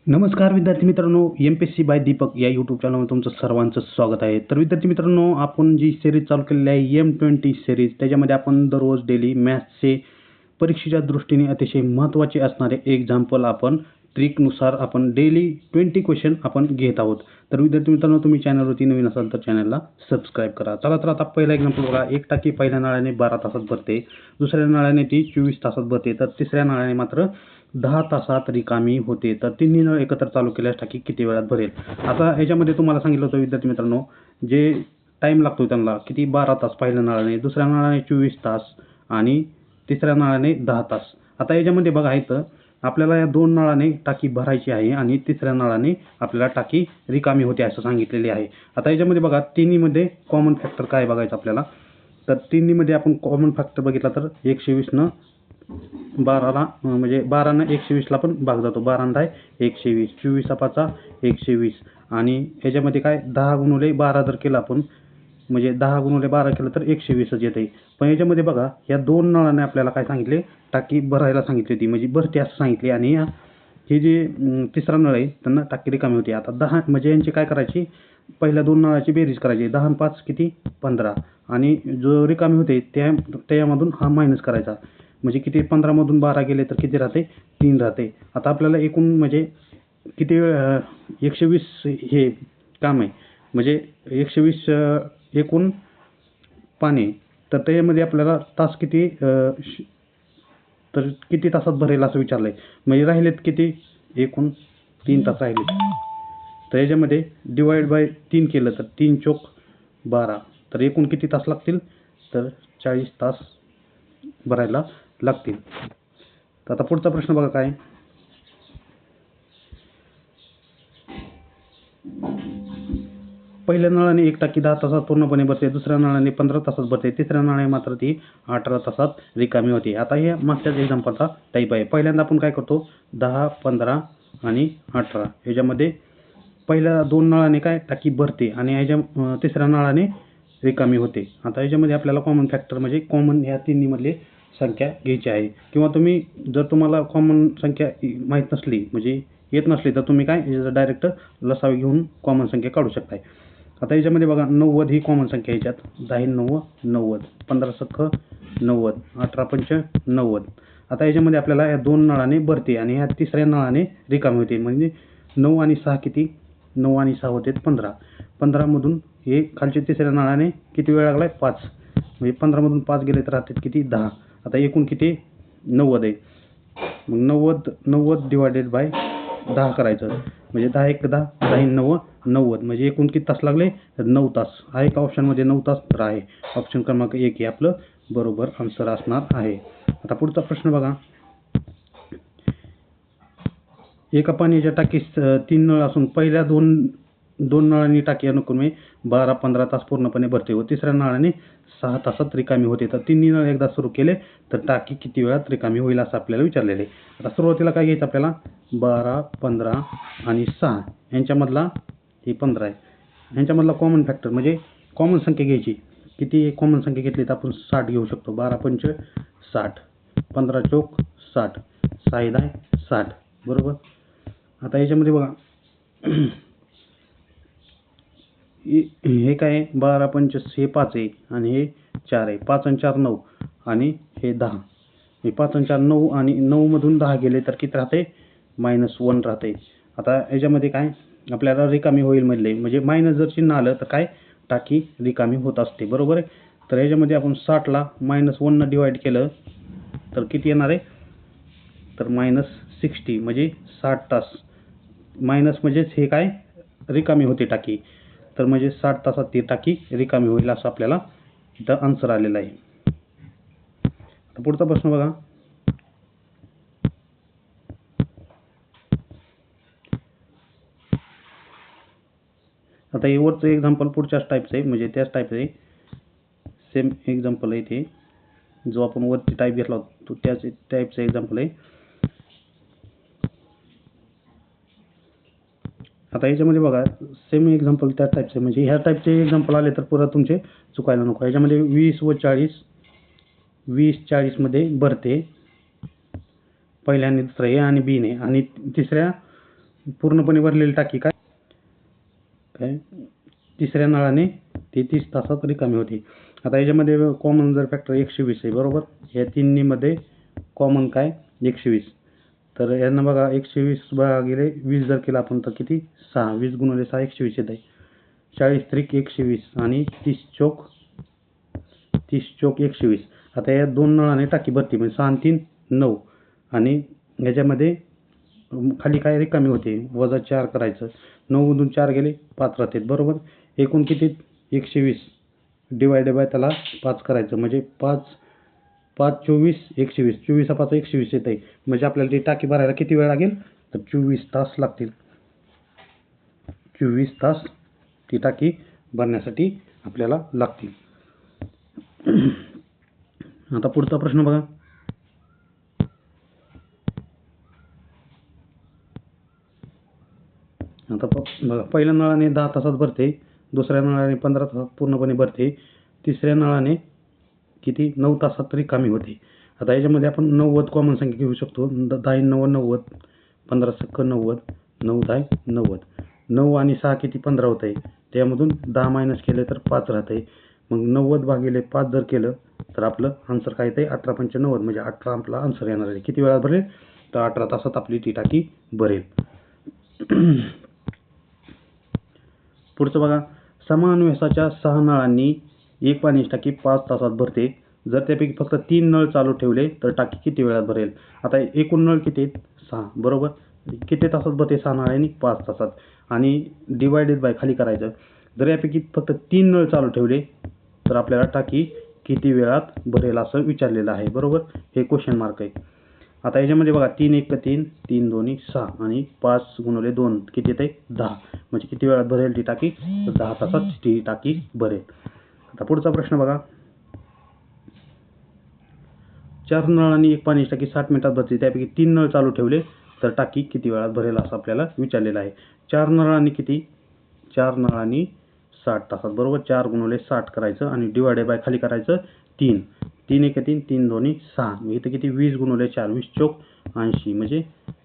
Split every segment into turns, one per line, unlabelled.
नमस्कार विद्यार्थी मित्रांनो, एम-पी-एस-सी बाय दीपक या यूट्यूब चॅनलवर तुमचं सर्वांचं स्वागत आहे. तर विद्यार्थी मित्रांनो, आपण जी सिरीज चालू केलेली आहे M20 सिरीज, त्याच्यामध्ये आपण दररोज डेली मॅथ्सचे परीक्षेच्या दृष्टीने अतिशय महत्त्वाचे असणारे एक्झाम्पल आपण ट्रिकनुसार आपण डेली 20 क्वेश्चन आपण घेत आहोत. तर विद्यार्थी मित्रांनो, तुम्ही चॅनलवरती नवीन असाल तर चॅनलला सबस्क्राईब करा. चला तर आता पहिला एक्झाम्पल बघा. एक टाकी पहिल्या नळाने 12 तासात भरते, दुसऱ्या नळाने ती 24 तासात भरते, तर तिसऱ्या नळाने मात्र 10 तासात रिकामी होते. तर तिन्ही नळ एकत्र चालू केल्यास टाकी किती वेळात भरेल? आता ह्याच्यामध्ये तुम्हाला सांगितलं होतं विद्यार्थी मित्रांनो, जे टाईम लागतो त्यांना किती 12 तास पहिल्या नळाने, दुसऱ्या नळाने 24 तास आणि तिसऱ्या नळाने 10 तास. आता याच्यामध्ये बघा इथं आपल्याला या दोन नळाने टाकी भरायची आहे आणि तिसऱ्या नळाने आपल्याला टाकी रिकामी होते असं सांगितलेले आहे. आता याच्यामध्ये बघा तिन्हीमध्ये कॉमन फॅक्टर काय बघायचं आपल्याला. तर तिन्हीमध्ये आपण कॉमन फॅक्टर बघितला तर 120 न 12ला म्हणजे 12 न 120ला पण भाग जातो. 12 आहे 120, 24 पाचा 120 आणि ह्याच्यामध्ये काय 10 गुणुले 12 जर केलं आपण म्हणजे 10 गुणुले 12 केलं तर 120च येते. पण याच्यामध्ये बघा या दोन नळाने आपल्याला काय सांगितले, टाकी भरायला सांगितली होती म्हणजे भरते असं सांगितले आणि हे जे तिसरा नळ आहे त्यांना टाकी रिकामी होती. आता 10 म्हणजे यांची काय करायची, पहिल्या दोन नळाची बेरीज करायची. 10 आणि 5 किती 15 आणि जो रिकामी होते त्यामधून हा मायनस करायचा म्हणजे किती 15 मधून 12 गेले तर किती राहते 3 राहते. आता आपल्याला एकूण म्हणजे किती 120 हे काम आहे म्हणजे 120 एकूण पाणी, तर त्यामध्ये आपल्याला तास किती तर किती तासात भरेल असं विचारलंय. म्हणजे राहिलेत किती एकूण 3 तास राहिलेत. तर याच्यामध्ये डिवाइड बाय 3 केलं तर 3 चोक 12, तर एकूण किती तास लागतील तर 40 तास भरायला लागतील. तर आता पुढचा प्रश्न बघा काय. पहिल्या नळाने एक टाकी 10 तासात पूर्णपणे भरते, दुसऱ्या नळाने 15 तासात भरते, तिसऱ्या नळाने मात्र ती 18 तासात रिकामी होते. आता हे मागच्याच एक्झाम्पलचा टाईप आहे. पहिल्यांदा आपण काय करतो 10, 15 आणि 18 ह्याच्यामध्ये पहिल्या दोन नळाने काय टाकी भरते आणि ह्याच्या तिसऱ्या नळाने रिकामी होते. आता याच्यामध्ये आपल्याला कॉमन फॅक्टर म्हणजे कॉमन ह्या तिन्हीमधले संख्या घ्यायची आहे किंवा तुम्ही जर तुम्हाला कॉमन संख्या माहीत नसली म्हणजे येत नसली तर तुम्ही काय डायरेक्ट लसावी घेऊन कॉमन संख्या काढू शकताय. आता याच्यामध्ये बघा 90 ही कॉमन संख्या ह्याच्यात. 10 9 90, 15 सख 90, 18 पंच 90. आता याच्यामध्ये आपल्याला या दोन नळाने भरते आणि ह्या तिसऱ्या नळाने रिकामी होते म्हणजे 9 आणि 6 किती 9 आणि 6 होते 15. 15 मधून हे खालच्या तिसऱ्या नळाने किती वेळ लागलाय 5 म्हणजे 15 मधून 5 गेले तर राहतात किती 10. आता एकूण किती 90 आहे. मग 90 डिवायडेड बाय 10 करायचं म्हणजे 10 1 10, 10 9 90 म्हणजे एकूण किती तास लागले तर 9 तास. आहे का ऑप्शनमध्ये 9 तास तर आहे. ऑप्शन क्रमांक 1 हे आपलं बरोबर आन्सर असणार आहे. आता पुढचा प्रश्न बघा. एका पाण्याच्या टाकीस 3 नळ असून पहिल्या दोन नळांनी टाकी अनुक्रमे 12-15 तास पूर्णपणे भरते व तिसऱ्या नळाने 6 तासात रिकामी होते. तर तिन्ही नळ एकदा सुरू केले तर टाकी किती वेळात रिकामी होईल असं आपल्याला विचारलेले. आता सुरुवातीला काय घ्यायचं आपल्याला 12, 15 आणि 6 यांच्यामधला हे 15 आहे. ह्यांच्यामधला कॉमन फॅक्टर म्हणजे कॉमन संख्या घ्यायची. किती कॉमन संख्या घेतली तर आपण 60 घेऊ शकतो. 12 पंच 60, 15 चोक 60, 6 10 60 बरोबर. आता याच्यामध्ये बघा हे काय 12 पंच हे 5 आहे आणि हे 4 आहे. 5 आणि 4 9 आणि हे 10. हे 5 आणि 4 9 आणि 9 मधून 10 गेले तर किती राहते -1 राहते. आता याच्यामध्ये काय आपल्याला रिकामी होईल म्हणले म्हणजे मायनस जर चिन्ह आलं तर काय टाकी रिकामी होत असते बरोबर आहे. तर याच्यामध्ये आपण 60ला -1 न डिवाइड केलं तर किती येणार आहे तर -60 म्हणजे 60 तास. मायनस म्हणजेच हे काय रिकामी होते टाकी, तर म्हणजे 60 तासात ती टाकी रिकामी होईल असं आपल्याला इथं आन्सर आलेला आहे. आता पुढचा प्रश्न बघा. आता हे वरचं एक्झाम्पल पुढच्याच टाईपचं आहे म्हणजे त्याच टाईपचं आहे. सेम एक्झाम्पल आहे ते जो आपण वरती टाईप घेतला होता तो त्याच टाईपचं एक्झाम्पल आहे. आता याच्यामध्ये बघा सेम एक्झाम्पल त्या टाईपचे म्हणजे ह्या टाईपचे एक्झाम्पल आले तर परत तुमचे चुकायला नको. याच्यामध्ये 20 व 40 20-40 मध्ये भरते पहिल्याने दुसरं ए आणि बी ने आणि तिसऱ्या पूर्णपणे भरलेली टाकी काय काय तिसऱ्या नळाने ती 30 तासात रिकामी होते. आता याच्यामध्ये कॉमन जर फॅक्टर 120 आहे बरोबर. या तिन्हीमध्ये कॉमन काय 120. तर यांना बघा 120 भागिले 20 जर केलं आपण तर किती 6. 20 गुणिले 6 120 येत आहे. 40 त्रिक 120 आणि 30 चोक 120. आता या दोन नळाने टाकी भरते म्हणजे 6 आणि 3 9 आणि याच्यामध्ये खाली काय रिकामी होते वजा 4 करायचं. 9 मधून 4 गेले 5 राहतात बरोबर. एकूण किती 120 डिवायडेड बाय त्याला 5 करायचं म्हणजे 5 5 24 120. 24 5 120 येत आहे. म्हणजे आपल्याला ती टाकी भरायला किती वेळ लागेल तर 24 तास लागतील. 24 तास ती टाकी भरण्यासाठी आपल्याला लागतील. आता पुढचा प्रश्न बघा. आता बघा पहिल्या नळाने 10 तासात भरते. दुसऱ्या नळाने 15 तासात पूर्णपणे भरते. तिसऱ्या नळाने किती 9 तासात रिकामी होते. आता याच्यामध्ये आपण 90 कॉमन संख्या घेऊ शकतो. 10 9 90 15 सक्क 90 9 10 90. 9 आणि 6 किती 15 होत आहे. त्यामधून 10 मायनस केले तर 5 राहत आहे. मग 90 भागिले 5 जर केलं तर आपलं आन्सर काय येतं 18 पंच 90 म्हणजे 18 आपला आन्सर येणार आहे. किती वेळात भरेल तर 18 तासात आपली ती टाकी भरेल. पुढचं बघा. समान व्यासाच्या 6 नळांनी एक पाण्याची टाकी 5 तासात भरते. जर त्यापैकी फक्त 3 नळ चालू ठेवले तर टाकी किती वेळात भरेल. आता एकूण नळ किती आहेत 6 बरोबर. किती तासात भरते 6 नळांनी 5 तासात आणि डिवायडेड बाय खाली करायचं. जर यापैकी फक्त 3 नळ चालू ठेवले तर आपल्याला टाकी किती वेळात भरेल असं विचारलेलं आहे बरोबर. हे क्वेश्चन मार्क आहे. आता याच्यामध्ये बघा 3 1 3 3 2 6 आणि 5 गुणिले 2 किती येते 10. म्हणजे किती वेळात भरेल ती टाकी तर 10 तासात ती टाकी भरेल. आता पुढचा प्रश्न बघा. 4 नळांनी एक पाण्याची टाकी 60 मिनिटात भरते. त्यापैकी 3 नळ चालू ठेवले तर टाकी किती वेळात भरेल असं आपल्याला विचारलेलं आहे. 4 नळांनी किती 4 नळांनी 60 तासात बरोबर. 4 गुणिले 60 करायचं आणि डिवायडेड बाय खाली करायचं 3. 3 1 3 3 2 6. इथे किती 20 गुणिले 4 20 चोक 80 म्हणजे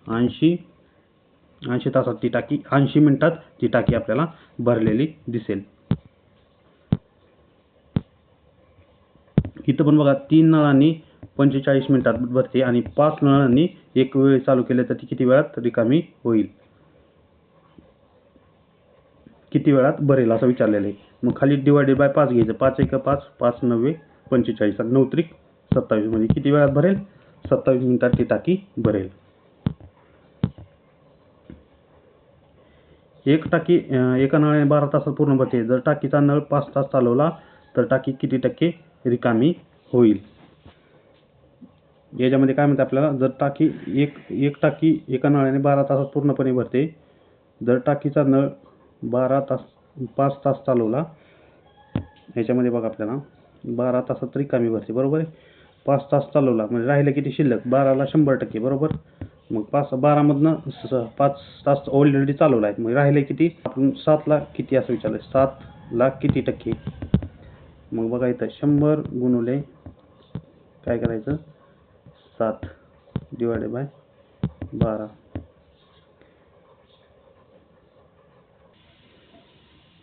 80 तासात ती टाकी 80 मिनिटात ती टाकी आपल्याला भरलेली दिसेल. इथं पण बघा 3 नळांनी 45 मिनिटात भरते आणि 5 नळांनी एक वेळ चालू केले तर ती किती वेळात रिकामी होईल. किती वेळात भरेल असं विचारलेलं आहे. मग खाली डिवायडेड बाय 5 घ्यायचं. 5 1 5 5 9 45 आणि 9 त्रिक 27 म्हणजे किती वेळात भरेल 27 मिनिटात ती टाकी भरेल. एक टाकी एका नळाने 12 तासात पूर्ण भरते. जर टाकीचा नळ 5 तास चालवला तर टाकी किती टक्के रिकामी होईल. याच्यामध्ये काय म्हणते आपल्याला जर टाकी एक टाकी एका नळाने 12 तासात पूर्णपणे भरते. जर टाकीचा नळ 5 तास चालवला ह्याच्यामध्ये बघा आपल्याला 12 तासात रिकामी भरते बरोबर आहे. 5 तास चालवला म्हणजे राहिलं किती शिल्लक 12ला 100% बरोबर. मग 12 मधनं 5 तास ऑलरेडी चालवला आहे. मग राहिले किती आपण 7ला किती असं विचारलं 7ला किती टक्के. मग बघा इथं 100 गुणिले काय करायचं 7 डिवायडेड बाय 12.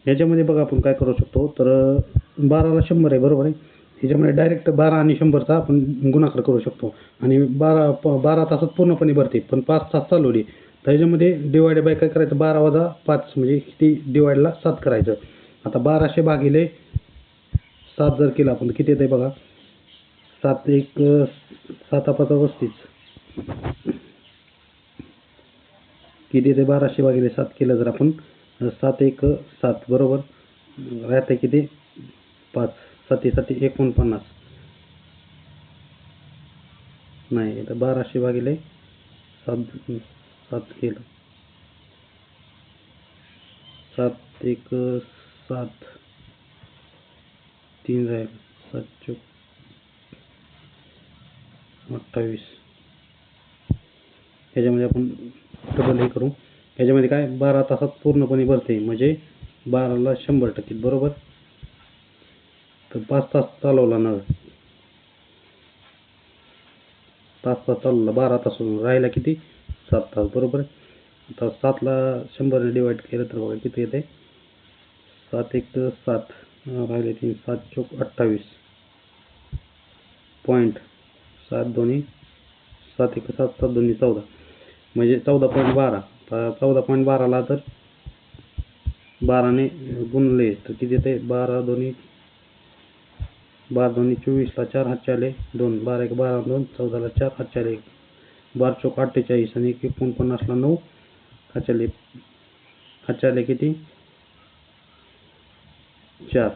ह्याच्यामध्ये बघा आपण काय करू शकतो तर 12ला 100 आहे बरोबर आहे. ह्याच्यामध्ये डायरेक्ट 12 आणि 100चा आपण गुणाकार करू शकतो आणि 12 तासात पूर्णपणे भरते पण 5 तास चालवली तर ह्याच्यामध्ये डिवायडेड बाय काय करायचं 12 वजा 5 म्हणजे किती डिवाइडला 7 करायचं. आता 1200 भागिले 7 जर केलं आपण किती येतं बघा 7 1 7 5 35 किती येते 1200 भागिले 7 केलं जर आपण 7 1 7 बरोबर राहते किती 5 7 7 49 नाही तर 1200 भागिले 7 केलं 7 1 7 3 राहील 7 चोक 28. ह्याच्यामध्ये आपण डबल हे करू. ह्याच्यामध्ये काय 12 तासात पूर्णपणे भरते म्हणजे 12ला 100% बरोबर. तर 5 तास चालवला नळ 5 तास चालवला 12 तास राहिला किती 7 तास बरोबर. आता 7ला 100ने डिवाईड केलं तर बघा किती येते. 7 एक 7 राहिले 3 7 चौक 28 पॉईंट 7 दोन्ही 7 एक 7 7 दोन्ही 14 म्हणजे 14.12. 14.12ला तर 12ने गुणले तर किती येते. 12 दोन्ही 24ला 4 हातचे आले 2 12 एक 12 2 14ला 4 हातचे आले 12 चौक 48 आणि 49ला 9 हातचे आले किती 4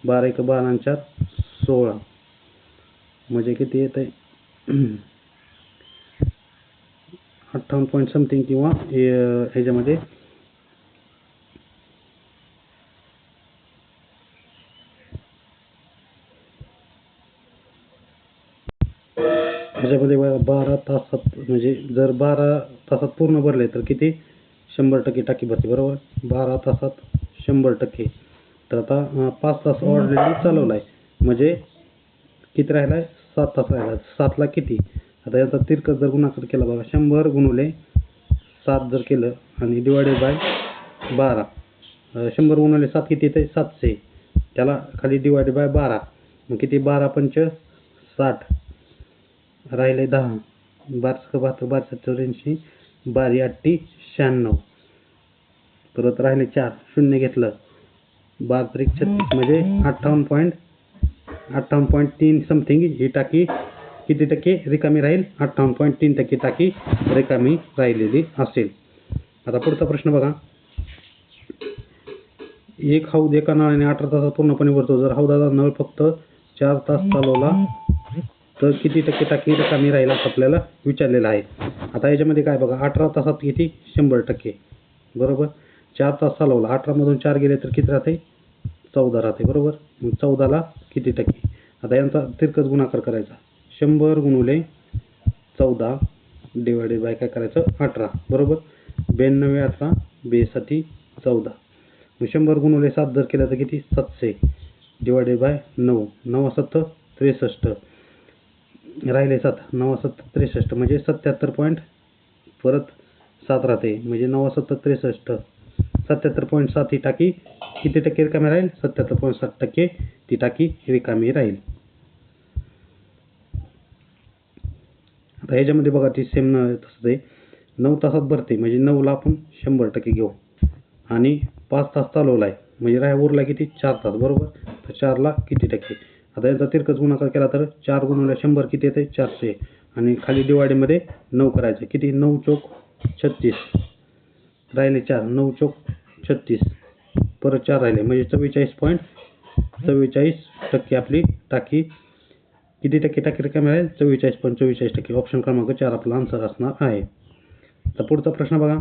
12 एक 12 आणि 4 16 म्हणजे किती येते 58 पॉईंट समथिंग किंवा ह्याच्यामध्ये ह्याच्यामध्ये 12 तासात म्हणजे जर 12 तासात पूर्ण भरले तर किती 100% टाकी भरते बरोबर. 12 तासात 100%. तर आता 5 तास ऑलरेडी चालवला आहे म्हणजे किती राहिला आहे 7 तास राहिला. 7ला किती आता याचा तिरकस जर गुणाकार केला बघा 100 गुणुले 7 जर केलं आणि डिवायडेड बाय 12 100 गुणुले 7 किती येते 700. त्याला खाली डिवायडेड बाय 12 मग किती 12 पंच 60 राहिले 10 12 72 12 84 12 8 96 परत राहिले 4 शून्य घेतलं 12 त्रिक 36 म्हणजे 58.3 समथिंग ही टाकी किती टक्के रिकामी राहील 58.3% टाकी रिकामी राहिलेली असेल. आता पुढचा प्रश्न बघा. एक हौद एका नळाने 18 तासात पूर्णपणे भरतो. जर हौदाचा नळ फक्त 4 तास चालवला तर किती टक्के टाकी रिकामी राहील असं आपल्याला विचारलेलं आहे. आता याच्यामध्ये काय बघा 18 तासात किती 100% बरोबर. 4 तास चालवला 18 मधून 4 गेले तर किती राहते 14 राहते बरोबर. मग 14ला किती टक्के. आता यांचा तिरकस गुणाकार करायचा 100 गुणुले 14 डिवायडेड बाय काय करायचं 18 बरोबर. 92 18 बेसाठी 14 मग 100 गुणुले 7 जर केलं तर किती 700 डिवायडेड बाय 9 9 7 63 राहिले 7 9 7 63 म्हणजे 77 पॉईंट परत 7 राहते म्हणजे 9 7 63 77.7 ही टाकी किती टक्के रिकामी राहील 77.7% ती टाकी रिकामी राहील. आता ह्याच्यामध्ये बघा ती सेम तसंच आहे 9 तासात भरते म्हणजे 9ला आपण 100% घेऊ आणि 5 तास चालवला आहे म्हणजे उरला किती 4 तास बरोबर. तर 4ला किती टक्के. आता याचा तिरकस गुणाकार केला तर 4 गुणुले 100 किती येते 400 आणि खाली डिवायडमध्ये 9 करायचं किती 9 चौक 36 राहिले 4 9 चौक 36 परत 4 राहिले म्हणजे 44.44% आपली टाकी किती टक्के टाकी रिकामी राहील 44.44%. ऑप्शन क्रमांक 4 आपला आन्सर असणार आहे. आता पुढचा प्रश्न बघा.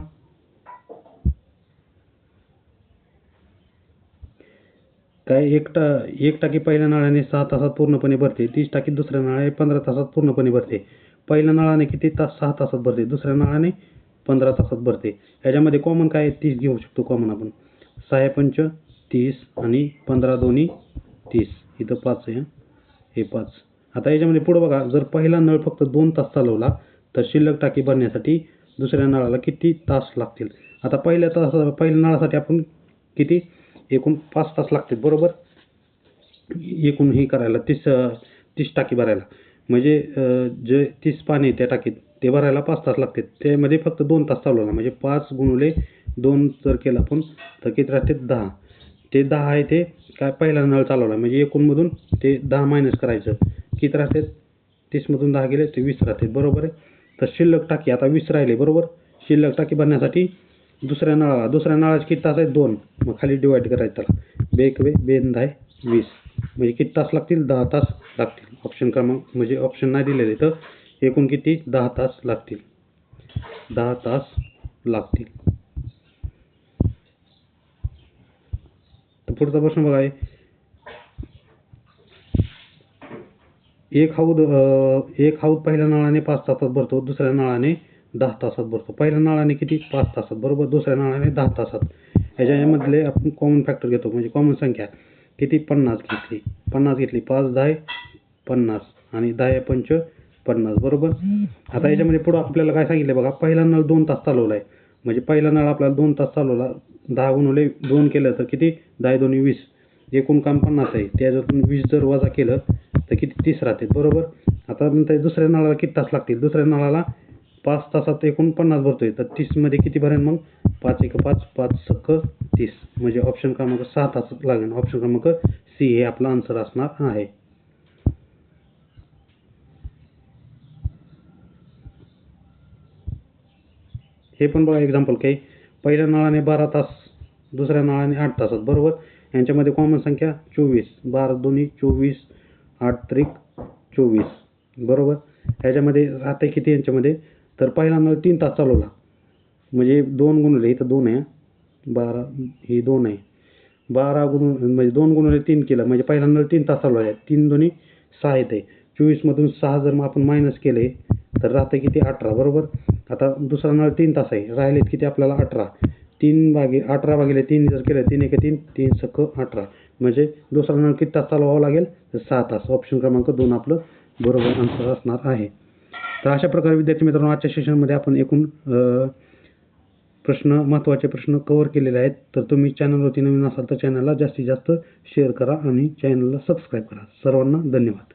काय एक टाकी पहिल्या नळाने 6 तासात पूर्णपणे भरते. 30 टाकी दुसऱ्या नळाने 15 तासात पूर्णपणे भरते. पहिल्या नळाने किती तास 6 तासात भरते दुसऱ्या नळाने 15 तासात भरते. ह्याच्यामध्ये कॉमन काय 30 घेऊ शकतो कॉमन आपण 6 पंच 30 आणि 15 दोन्ही 30 इथं 5 आहे हे 5. आता याच्यामध्ये पुढं बघा जर पहिला नळ फक्त 2 तास चालवला तर शिल्लक टाकी भरण्यासाठी दुसऱ्या नळाला किती तास लागतील. आता पहिल्या नळासाठी आपण किती एकूण 5 तास लागतील बरोबर. एकूण ही करायला 30 टाकी भरायला म्हणजे जे 30 पाणी त्या टाकीत ते भरायला 5 तास लागतात. त्यामध्ये फक्त 2 तास चालवला म्हणजे 5 गुणुले 2 जर केला आपण तर किती राहते 10. ते 10 आहे ते काय पहिला नळ चालवला म्हणजे एकूणमधून ते 10 मायनस करायचं किती राहते 30मधून 10 गेले ते 20 राहते बरोबर आहे. तर शिल्लक टाकी आता 20 राहिले बरोबर. शिल्लक टाकी भरण्यासाठी दुसऱ्या नळाचे किती तास आहेत 2 मग खाली डिवाईड करायचं त्याला बेक वे बेन 10 20 म्हणजे किती तास लागतील 10 तास लागतील. ऑप्शन क्रमांक म्हणजे ऑप्शन नाही दिलेले तर एकूण किती 10 तास लागतील 10 तास लागतील. तर पुढचा प्रश्न बघा आहे एक हौद पहिल्या नळाने 5 तासात भरतो दुसऱ्या नळाने 10 तासात भरतो. पहिल्या नळाने किती 5 तासात बरोबर दुसऱ्या नळाने 10 तासात. ह्याच्यामधले आपण कॉमन फॅक्टर घेतो म्हणजे कॉमन संख्या किती 50 घेतली 5 10 50 आणि 10 पंच 50 बरोबर. आता याच्यामध्ये पुढं आपल्याला काय सांगितलं बघा पहिला नळ 2 तास चालवला आहे म्हणजे पहिला नळ आपल्याला 2 तास चालवला, 10 गुणिले 2 केलं तर किती, 10 दोन्ही 20, एकूण काम 50 आहे, त्याच्यातून 20 जर वजा केलं तर किती, 30 राहते बरोबर. आता नंतर दुसऱ्या नळाला किती तास लागतील, दुसऱ्या नळाला 5 तासात एकूण 50 भरतोय, तर 30 मध्ये किती भरेल मग, 5 एक 5, 5 सक 30, म्हणजे ऑप्शन क्रमांक 6 तास लागेल. ऑप्शन क्रमांक सी हे आपला आन्सर असणार आहे. हे पण बघा एक्झाम्पल काही, पहिल्या नळाने 12 तास, दुसऱ्या नळाने 8 तासात बरोबर. यांच्यामध्ये कॉमन संख्या 24, 12 दोन्ही 24, 8 त्रिक 24 बरोबर. ह्याच्यामध्ये राहते किती यांच्यामध्ये, तर पहिला नळ 3 तास चालवला, म्हणजे 2 गुणिले, इथं 2 आहे, 12 हे 2 आहे, 12 गुणून म्हणजे 2 गुणिले 3 केलं, म्हणजे पहिला नळ 3 तास चालवला आहे, 3 दोन्ही 6 येते, 24मधून 6 जर मग आपण मायनस केले तर राहते किती, 18 बरोबर. आता दुसरा नळ 3 तास आहे, राहिलेत किती आपल्याला 18, 18 भागिले 3 जर केलं, 3 एक 3, 3 सक 18, म्हणजे दुसरा नळ किती तास चालवावा लागेल, तर 6 तास. ऑप्शन क्रमांक 2 आपलं बरोबर आन्सर असणार आहे. तर अशा प्रकारे विद्यार्थी मित्रांनो आजच्या सेशनमध्ये आपण एकूण महत्त्वाचे प्रश्न कव्हर केलेले आहेत. तर तुम्ही चॅनलवरती नवीन असाल तर चॅनलला जास्तीत जास्त शेअर करा आणि चॅनलला सबस्क्राईब करा. सर्वांना धन्यवाद.